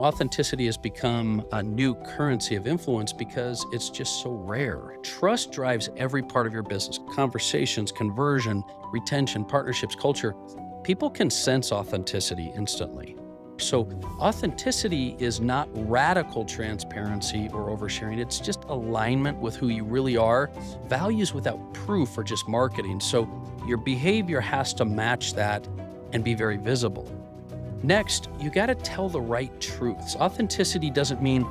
Authenticity has become a new currency of influence because it's just so rare. Trust drives every part of your business: conversations, conversion, retention, partnerships, culture. People can sense authenticity instantly. So, authenticity is not radical transparency or oversharing. It's just alignment with who you really are. Values without proof are just marketing. So, your behavior has to match that and be very visible. Next, you got to tell the right truths. Authenticity doesn't mean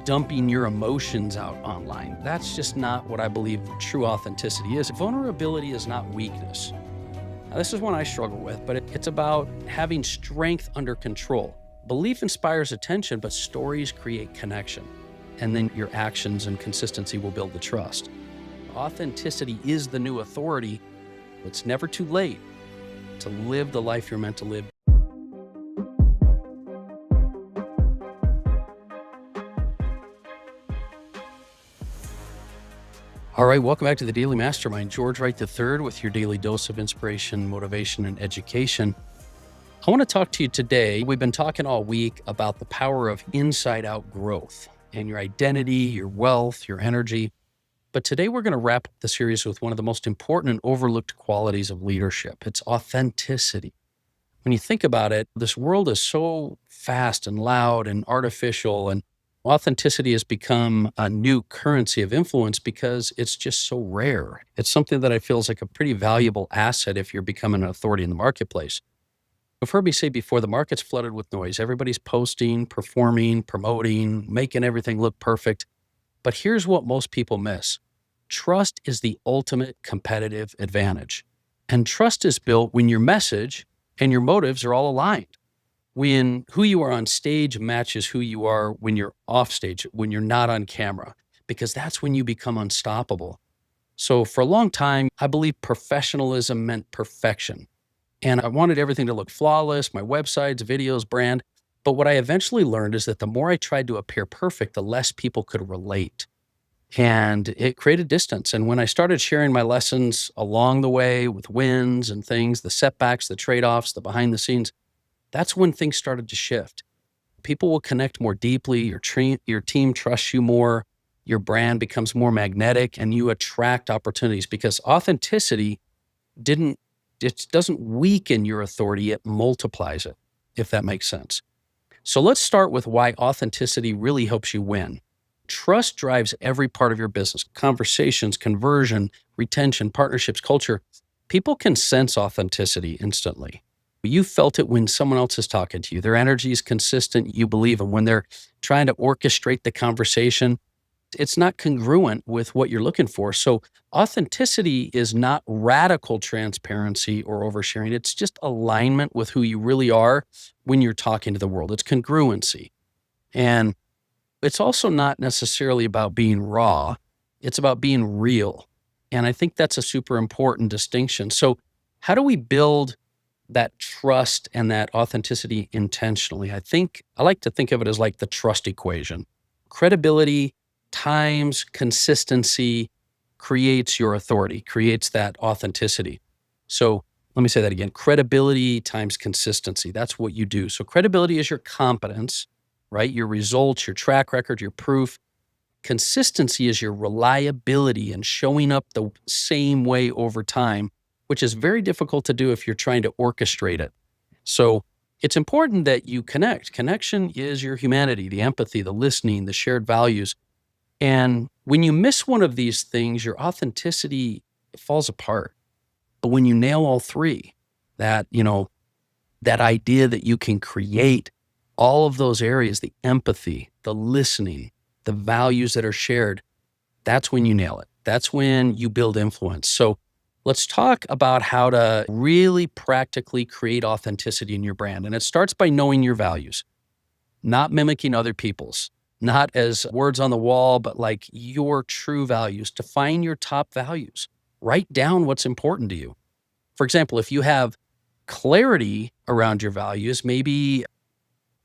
dumping your emotions out online. That's just not what I believe true authenticity is. Vulnerability is not weakness. Now, this is one I struggle with, but it's about having strength under control. Belief inspires attention, but stories create connection. And then your actions and consistency will build the trust. Authenticity is the new authority. It's never too late to live the life you're meant to live. All right, welcome back to the Daily Mastermind. George Wright III with your daily dose of inspiration, motivation, and education. I want to talk to you today. We've been talking all week about the power of inside-out growth and your identity, your wealth, your energy. But today we're going to wrap up the series with one of the most important and overlooked qualities of leadership. It's authenticity. When you think about it, this world is so fast and loud and artificial, and authenticity has become a new currency of influence because it's just so rare. It's something that I feel is like a pretty valuable asset if you're becoming an authority in the marketplace. You've heard me say before, the market's flooded with noise. Everybody's posting, performing, promoting, making everything look perfect. But here's what most people miss. Trust is the ultimate competitive advantage. And trust is built when your message and your motives are all aligned. When who you are on stage matches who you are when you're off stage, when you're not on camera, because that's when you become unstoppable. So for a long time, I believe professionalism meant perfection. And I wanted everything to look flawless, my websites, videos, brand. But what I eventually learned is that the more I tried to appear perfect, the less people could relate. And it created distance. And when I started sharing my lessons along the way with wins and things, the setbacks, the trade-offs, the behind the scenes, that's when things started to shift. People will connect more deeply. Your team trusts you more. Your brand becomes more magnetic, and you attract opportunities because authenticity it doesn't weaken your authority. It multiplies it, if that makes sense. So let's start with why authenticity really helps you win. Trust drives every part of your business: conversations, conversion, retention, partnerships, culture. People can sense authenticity instantly. You felt it when someone else is talking to you. Their energy is consistent. You believe them. When they're trying to orchestrate the conversation, it's not congruent with what you're looking for. So authenticity is not radical transparency or oversharing. It's just alignment with who you really are when you're talking to the world. It's congruency. And it's also not necessarily about being raw. It's about being real. And I think that's a super important distinction. So how do we build that trust and that authenticity intentionally? I like to think of it as like the trust equation. Credibility times consistency creates your authority, creates that authenticity. So let me say that again. Credibility times consistency. That's what you do. So credibility is your competence, right? Your results, your track record, your proof. Consistency is your reliability and showing up the same way over time, which is very difficult to do if you're trying to orchestrate it. So it's important that you connect. Connection is your humanity, the empathy, the listening, the shared values. And when you miss one of these things, your authenticity falls apart. But when you nail all three, that idea that you can create all of those areas, the empathy, the listening, the values that are shared, that's when you nail it. That's when you build influence. So let's talk about how to really practically create authenticity in your brand. And it starts by knowing your values, not mimicking other people's, not as words on the wall, but like your true values. Define your top values. Write down what's important to you. For example, if you have clarity around your values, maybe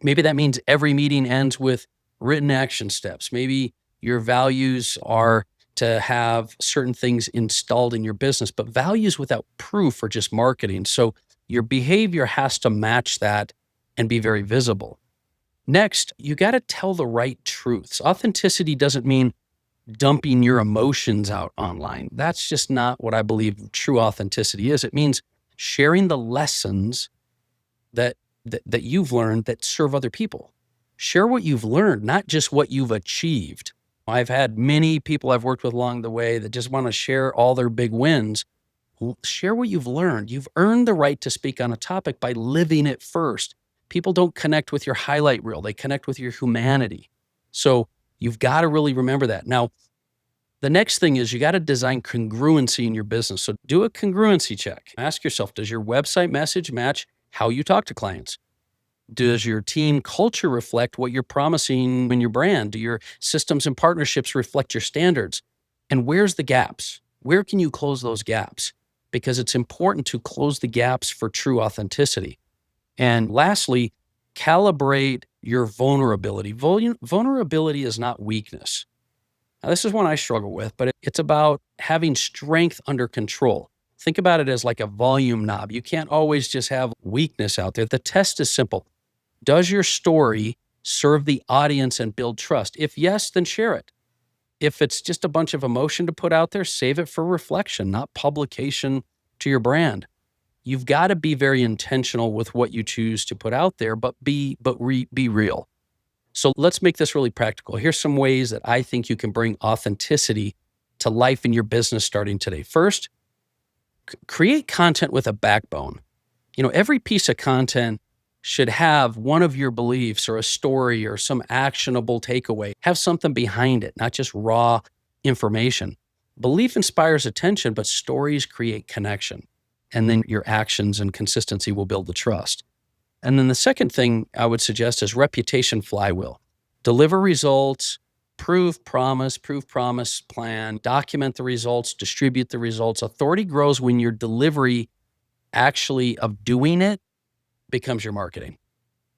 that means every meeting ends with written action steps. Maybe your values are to have certain things installed in your business, but values without proof are just marketing. So your behavior has to match that and be very visible. Next, you got to tell the right truths. Authenticity doesn't mean dumping your emotions out online. That's just not what I believe true authenticity is. It means sharing the lessons that that you've learned that serve other people. Share what you've learned, not just what you've achieved. I've had many people I've worked with along the way that just want to share all their big wins. Share what you've learned. You've earned the right to speak on a topic by living it first. People don't connect with your highlight reel, they connect with your humanity. So you've got to really remember that. Now, the next thing is you got to design congruency in your business. So do a congruency check. Ask yourself, does your website message match how you talk to clients? Does your team culture reflect what you're promising in your brand? Do your systems and partnerships reflect your standards? And where's the gaps? Where can you close those gaps? Because it's important to close the gaps for true authenticity. And lastly, calibrate your vulnerability. Vulnerability is not weakness. Now, this is one I struggle with, but it's about having strength under control. Think about it as like a volume knob. You can't always just have weakness out there. The test is simple. Does your story serve the audience and build trust? If yes, then share it. If it's just a bunch of emotion to put out there, save it for reflection, not publication to your brand. You've got to be very intentional with what you choose to put out there, but be real. So let's make this really practical. Here's some ways that I think you can bring authenticity to life in your business starting today. First, create content with a backbone. Every piece of content should have one of your beliefs or a story or some actionable takeaway. Have something behind it, not just raw information. Belief inspires attention, but stories create connection. And then your actions and consistency will build the trust. And then the second thing I would suggest is reputation flywheel. Deliver results, prove promise, plan, document the results, distribute the results. Authority grows when your delivery actually of doing it becomes your marketing.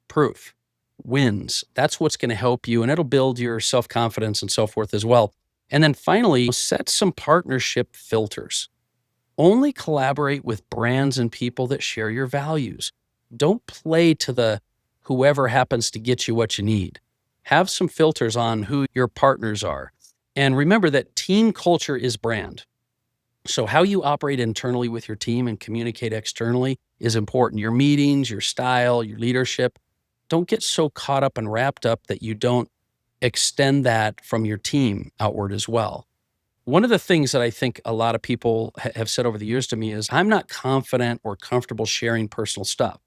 Proof, wins. That's what's going to help you, and it'll build your self-confidence and self-worth as well. And then finally, set some partnership filters. Only collaborate with brands and people that share your values. Don't play to the whoever happens to get you what you need. Have some filters on who your partners are. And remember that team culture is brand. So how you operate internally with your team and communicate externally is important. Your meetings, your style, your leadership. Don't get so caught up and wrapped up that you don't extend that from your team outward as well. One of the things that I think a lot of people have said over the years to me is, I'm not confident or comfortable sharing personal stuff.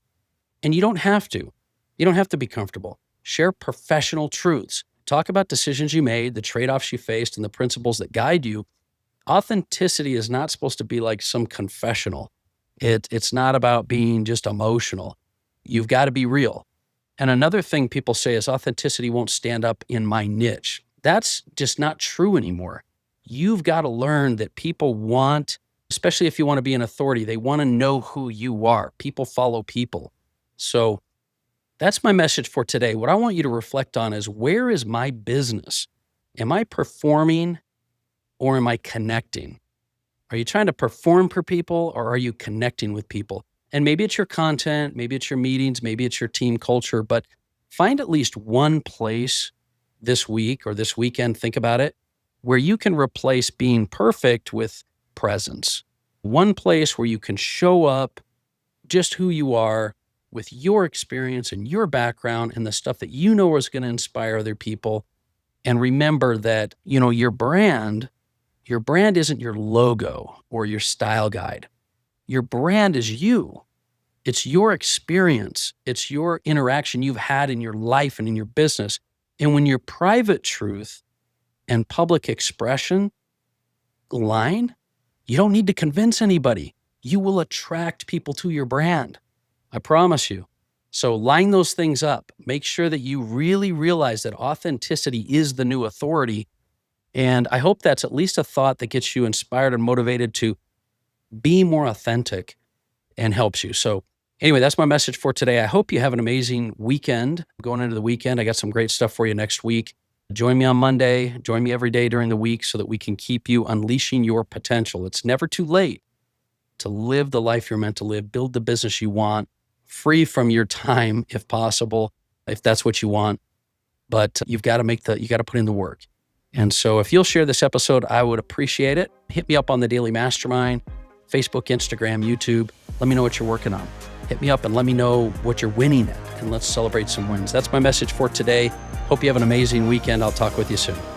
And you don't have to. You don't have to be comfortable. Share professional truths. Talk about decisions you made, the trade-offs you faced, and the principles that guide you. Authenticity is not supposed to be like some confessional. It's not about being just emotional. You've got to be real. And another thing people say is authenticity won't stand up in my niche. That's just not true anymore. You've got to learn that people want, especially if you want to be an authority, they want to know who you are. People follow people. So that's my message for today. What I want you to reflect on is, where is my business? Am I performing or am I connecting? Are you trying to perform for people, or are you connecting with people? And maybe it's your content, maybe it's your meetings, maybe it's your team culture, but find at least one place this week or this weekend, think about it, where you can replace being perfect with presence. One place where you can show up just who you are with your experience and your background and the stuff that you know is going to inspire other people. And remember that, your brand isn't your logo or your style guide. Your brand is you. It's your experience. It's your interaction you've had in your life and in your business. And when your private truth and public expression align, you don't need to convince anybody. You will attract people to your brand. I promise you. So line those things up. Make sure that you really realize that authenticity is the new authority. And I hope that's at least a thought that gets you inspired and motivated to be more authentic and helps you. So anyway, that's my message for today. I hope you have an amazing weekend. Going into the weekend, I got some great stuff for you next week. Join me on Monday. Join me every day during the week so that we can keep you unleashing your potential. It's never too late to live the life you're meant to live, build the business you want, free from your time if possible, if that's what you want. But you got to put in the work. And so if you'll share this episode, I would appreciate it. Hit me up on the Daily Mastermind, Facebook, Instagram, YouTube. Let me know what you're working on. Hit me up and let me know what you're winning at, and let's celebrate some wins. That's my message for today. Hope you have an amazing weekend. I'll talk with you soon.